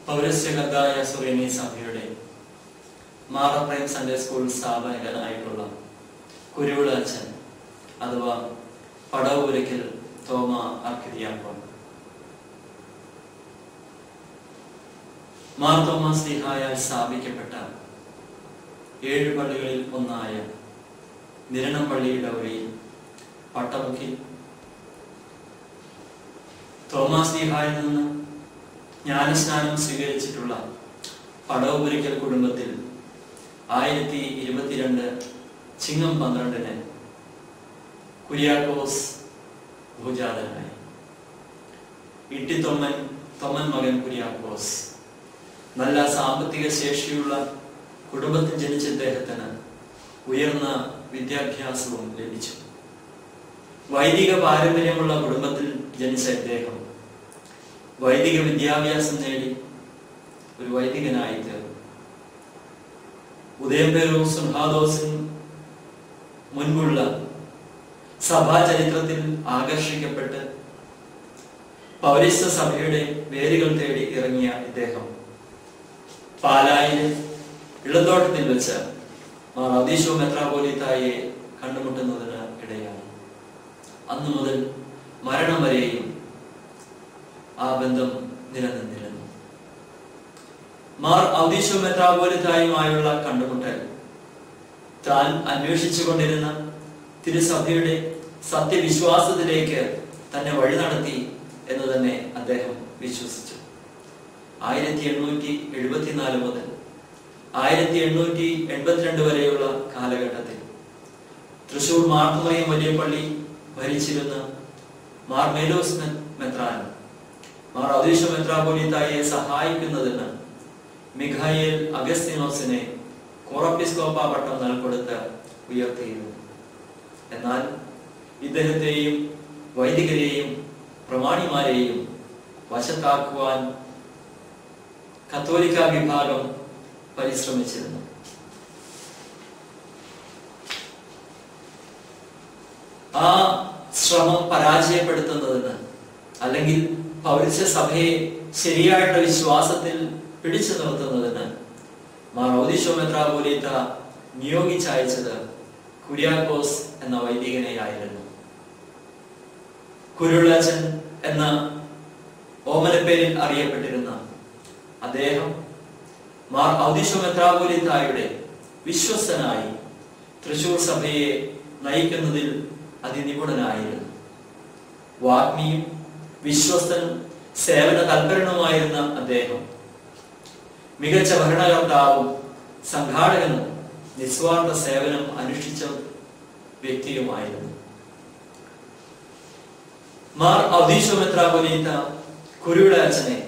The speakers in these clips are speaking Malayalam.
പൗരസ്ത്യകർത്തായ സുറിയാനി സഭയുടെ മാർ എഫ്രൈം സൺഡേ സ്കൂൾ സ്ഥാപകനായിട്ടുള്ള കുരുവിള അച്ഛൻ അഥവാ പടവുപുരയ്ക്കൽ തോമ ആർക്കിഡിയാക്കോൻ മാർ തോമസ് ലീഹായാൽ സ്ഥാപിക്കപ്പെട്ട 7 പള്ളികളിൽ ഒന്നായ നിരണം പള്ളിയുടെ ഇടവകയിൽ പട്ടമുക്കിൽ തോമസ് ലീഹായിൽ നിന്ന് ജ്ഞാനസ്നാനം സ്വീകരിച്ചിട്ടുള്ള പടവുപുരയ്ക്കൽ കുടുംബത്തിൽ 1022 ചിങ്ങം 12 കുര്യാക്കോസ് ഭൂജാതനായി. ഇട്ടിത്തൊമ്മൻ മകൻ കുര്യാക്കോസ് നല്ല സാമ്പത്തിക ശേഷിയുള്ള കുടുംബത്തിൽ ജനിച്ച ഇദ്ദേഹത്തിന് ഉയർന്ന വിദ്യാഭ്യാസവും ലഭിച്ചു. വൈദിക പാരമ്പര്യമുള്ള കുടുംബത്തിൽ ജനിച്ച ഇദ്ദേഹം വൈദിക വിദ്യാഭ്യാസം നേടി ഒരു വൈദികനായി തീർന്നു. ഉദയംപേരൂർ സുൻഹാദോസിന് മുൻപുള്ള സഭാ ചരിത്രത്തിൽ ആകർഷിക്കപ്പെട്ട് പൗരസ്ത്യ സഭയുടെ വേരുകൾ തേടി ഇറങ്ങിയ ഇദ്ദേഹം പാലായിലെ ഇളന്തോട്ടത്തിൽ വെച്ച് മാർ ഔദീശോ മെത്രാപ്പോലീത്തായെ കണ്ടുമുട്ടുന്നതിന് ഇടയായി. അന്നു മുതൽ മരണം വരെയും ആ ബന്ധം നിലനിന്നിരുന്നു. മാർ ഔദീശോ മെത്രാപ്പോലീത്തായുമായുള്ള കണ്ടുമുട്ടൽ താൻ അന്വേഷിച്ചു കൊണ്ടിരുന്ന തിരുസഭയുടെ സത്യവിശ്വാസത്തിലേക്ക് തന്നെ വഴി നടത്തി എന്ന് തന്നെ അദ്ദേഹം വിശ്വസിച്ചു. 1874 മുതൽ 1882 വരെയുള്ള കാലഘട്ടത്തിൽ തൃശൂർ മാർത്തോമറിയം വലിയ പള്ളി ഭരിച്ചിരുന്ന മാർ മേലോസ് മെത്രാൻ മാർ ഔദീശോ മെത്രാപ്പോലീത്തായെ സഹായിക്കുന്നതിന് മിഖായേൽ അഗസ്തീനോസിനെ കോറപ്പിസ്കോപ്പ പട്ടം നൽകൊടുത്ത് ഉയർത്തിയിരുന്നു. എന്നാൽ ഇദ്ദേഹത്തെയും വൈദികരെയും പ്രമാണിമാരെയും വശത്താക്കുവാൻ കത്തോലിക്ക വിഭാഗം പരിശ്രമിച്ചിരുന്നു. ആ ശ്രമം പരാജയപ്പെടുത്തുന്നതിന് അല്ലെങ്കിൽ പൗരസ്ത്യ സഭയെ ശരിയായിട്ടുള്ള വിശ്വാസത്തിൽ പിടിച്ചു നിർത്തുന്നതിന് മാർ ഔദീശോ മെത്രാപ്പോലീത്ത നിയോഗിച്ചയച്ചത് കുര്യാക്കോസ് എന്ന വൈദികനെയായിരുന്നു. കുരുളച്ചൻ എന്ന ഓമനപ്പേരിൽ അറിയപ്പെട്ടിരുന്ന അദ്ദേഹം മാർ ഔദീശോ മെത്രാപ്പോലീത്തായുടെ വിശ്വസ്തനായി തൃശൂർ സഭയെ നയിക്കുന്നതിൽ അതിനിപുണനായിരുന്നു. വാഗ്മിയും വിശ്വസ്തനും സേവന തൽപരനുമായിരുന്ന അദ്ദേഹം മികച്ച ഭരണകർത്താവും സംഘാടകനും നിസ്വാർത്ഥ സേവനം അനുഷ്ഠിച്ച വ്യക്തിയുമായിരുന്നു. മാർ ഔദീശോ മെത്രാപ്പോലീത്ത കുരുവിള അച്ഛനെ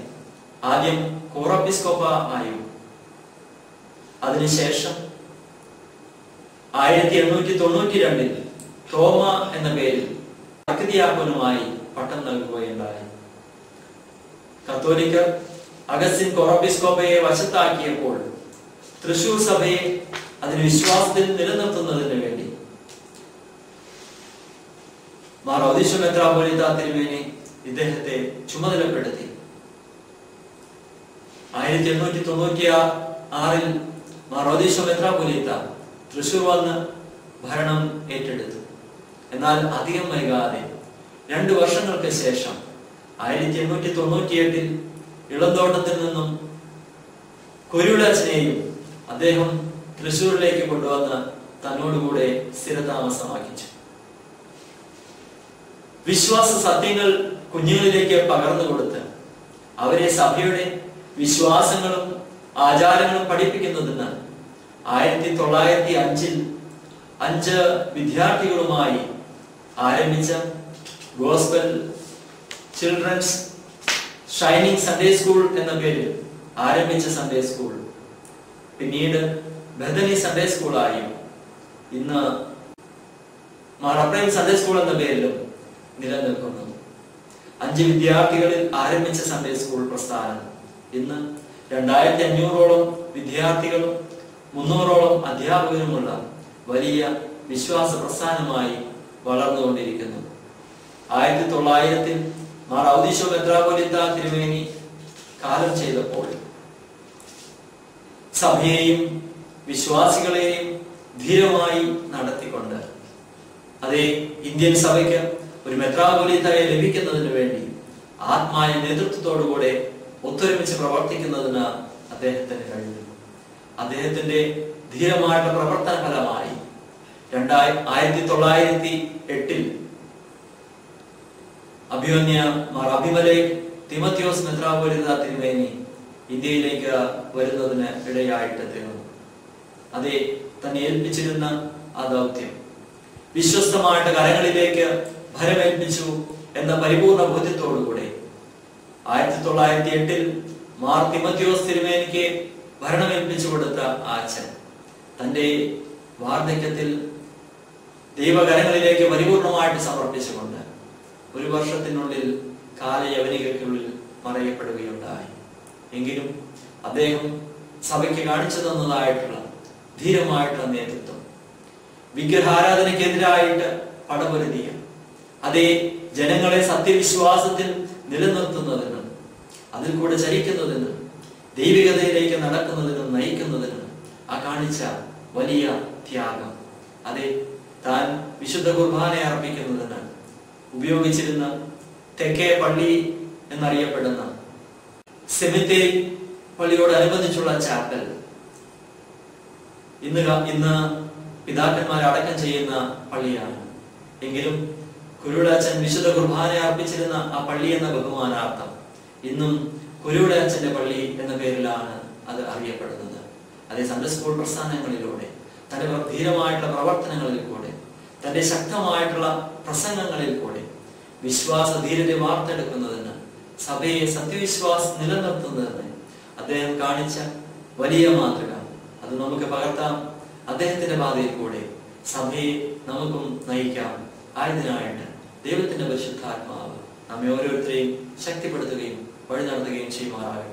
ആദ്യം കോറപ്പിസ്കോപ്പ ആയും അതിനുശേഷം 1892 തോമ എന്ന പേരിൽ ആർക്കിഡിയാക്കോനുമായി പട്ടം നൽകുകയുണ്ടായി. കത്തോലിക്കർ അഗസ്റ്റിൻ കോറപ്പിസ്കോപ്പയെ വശത്താക്കിയപ്പോൾ തൃശൂർ സഭയെ അതിന് വിശ്വാസത്തിൽ നിലനിർത്തുന്നതിന് വേണ്ടി മാർ ഔദീശോ മെത്രാപ്പോലീത്ത തിരുമേനി ഇദ്ദേഹത്തെ ചുമതലപ്പെടുത്തി. 1896 മാർ ഔദീശോ മെത്രാപ്പോലീത്ത തൃശൂർ വന്ന് ഭരണം ഏറ്റെടുത്തു. എന്നാൽ അധികം വൈകാതെ 2 വർഷങ്ങൾക്ക് ശേഷം 1898 ഇളന്തോട്ടത്തിൽ നിന്നും കുരുളച്ചനെയും അദ്ദേഹം തൃശൂരിലേക്ക് കൊണ്ടുവന്ന് തന്നോടുകൂടെ സ്ഥിരതാമസമാക്കിച്ചു. വിശ്വാസ സത്യങ്ങൾ കുഞ്ഞുങ്ങളിലേക്ക് പകർന്നു കൊടുത്ത് അവരെ സഭയുടെ വിശ്വാസങ്ങളും ആചാരങ്ങളും പഠിപ്പിക്കുന്നതിന് 1905 5 വിദ്യാർത്ഥികളുമായി ആരംഭിച്ച gospel children's shining Sunday school എന്ന പേരിൽ ആരംഭിച്ച സൺഡേ സ്കൂൾ പിന്നീട് ബദനി സൺഡേ സ്കൂളായും ഇന്ന് മാർ എഫ്രൈം സൺഡേ സ്കൂൾ എന്ന പേരിലും നിലനിൽക്കുന്നു. 5 വിദ്യാർത്ഥികളിൽ ആരംഭിച്ച സൺഡേ സ്കൂൾ പ്രസ്ഥാനം ഇന്ന് 2500ഓളം വിദ്യാർത്ഥികളും 300ഓളം അധ്യാപകരുമുള്ള വലിയ വിശ്വാസ പ്രസ്ഥാനമായി വളർന്നുകൊണ്ടിരിക്കുന്നു. 1900 മാർ ഔദീശോ മെത്രാപ്പോലീത്ത തിരുമേനി കാലം ചെയ്തപ്പോൾ സഭയെയും വിശ്വാസികളെയും ധീരമായി നടത്തിക്കൊണ്ട് അതേ ഇന്ത്യൻ സഭയ്ക്ക് ഒരു മെത്രാപൊലീത്തയെ ലഭിക്കുന്നതിന് വേണ്ടി ആത്മായ നേതൃത്വത്തോടുകൂടെ ഒത്തൊരുമിച്ച് പ്രവർത്തിക്കുന്നതിന് അദ്ദേഹത്തിന് കഴിഞ്ഞു. അദ്ദേഹത്തിന്റെ ധീരമായിട്ടുള്ള പ്രവർത്തന ഫലമായി 1908 അഭിമന്യ മാർ അഭിമലേഖ് തിമോത്തിയോസ് മെത്രാപൊലീത്ത തിരുമേനി ഇന്ത്യയിലേക്ക് വരുന്നതിന് ഇടയായിട്ട് തീർന്നു. അതേ തന്നെ ഏൽപ്പിച്ചിരുന്ന ആ ദൗത്യം വിശ്വസ്തമായിട്ട് കരങ്ങളിലേക്ക് ഭരമേൽപ്പിച്ചു എന്ന പരിപൂർണ ബോധ്യത്തോടുകൂടെ 1908 മാർ തിമോത്തിയോസ് തിരുമേനിക്ക് ഭരണമേൽപ്പിച്ചു കൊടുത്ത അച്ഛൻ തന്റെ വാർദ്ധക്യത്തിൽ ദൈവകരങ്ങളിലേക്ക് പരിപൂർണമായിട്ട് സമർപ്പിച്ചുകൊണ്ട് 1 വർഷത്തിനുള്ളിൽ കാലയവനികൾക്കുള്ളിൽ മറയപ്പെടുകയുണ്ടായി. എങ്കിലും അദ്ദേഹം സഭയ്ക്ക് കാണിച്ചു തന്നതായിട്ടുള്ള ധീരമായിട്ടുള്ള നേതൃത്വം, വിഗ്രഹാരാധനയ്ക്കെതിരായിട്ട് പടപൊരുതിയ അതേ ജനങ്ങളെ സത്യവിശ്വാസത്തിൽ നിലനിർത്തുന്നതിനും അതിൽ കൂടെ ചരിക്കുന്നതിനും ദൈവികതയിലേക്ക് നടക്കുന്നതിനും നയിക്കുന്നതിനും ആ കാണിച്ച വലിയ ത്യാഗം, അതെ താൻ വിശുദ്ധ കുർബാന അർപ്പിക്കുന്നതിന് ഉപയോഗിച്ചിരുന്ന തെക്കേ പള്ളി എന്നറിയപ്പെടുന്ന സെമിത്തേരി പള്ളിയോടനുബന്ധിച്ചുള്ള ചാപ്പൽ ഇന്ന് പിതാക്കന്മാർ അടക്കം ചെയ്യുന്ന പള്ളിയാണ്. എങ്കിലും കുരുവിളച്ചൻ വിശുദ്ധ കുർബാന അർപ്പിച്ചിരുന്ന ആ പള്ളി എന്ന ബഹുമാനാർത്ഥം ഇന്നും കുരുവിളച്ചന്റെ പള്ളി എന്ന പേരിലാണ് അത് അറിയപ്പെടുന്നത്. അതേ സൺഡേ സ്കൂൾ പ്രസ്ഥാനങ്ങളിലൂടെ തന്റെ ധീരമായിട്ടുള്ള പ്രവർത്തനങ്ങളിൽ കൂടെ തന്റെ ശക്തമായിട്ടുള്ള പ്രസംഗങ്ങളിൽ കൂടെ വിശ്വാസ ധീരത വാർത്തെടുക്കുന്നതിന് സഭയെ സത്യവിശ്വാസം നിലനിർത്തുന്നതിന് അദ്ദേഹം കാണിച്ച വലിയ മാതൃക അത് നമുക്ക് പകർത്താം. അദ്ദേഹത്തിന്റെ പാതയിൽ കൂടെ സഭയെ നമുക്കും നയിക്കാം. ആയതിനായിട്ട് ദൈവത്തിന്റെ പരിശുദ്ധാത്മാവ് നമ്മെ ഓരോരുത്തരെയും ശക്തിപ്പെടുത്തുകയും വഴി നടത്തുകയും ചെയ്യുമാറാകട്ടെ.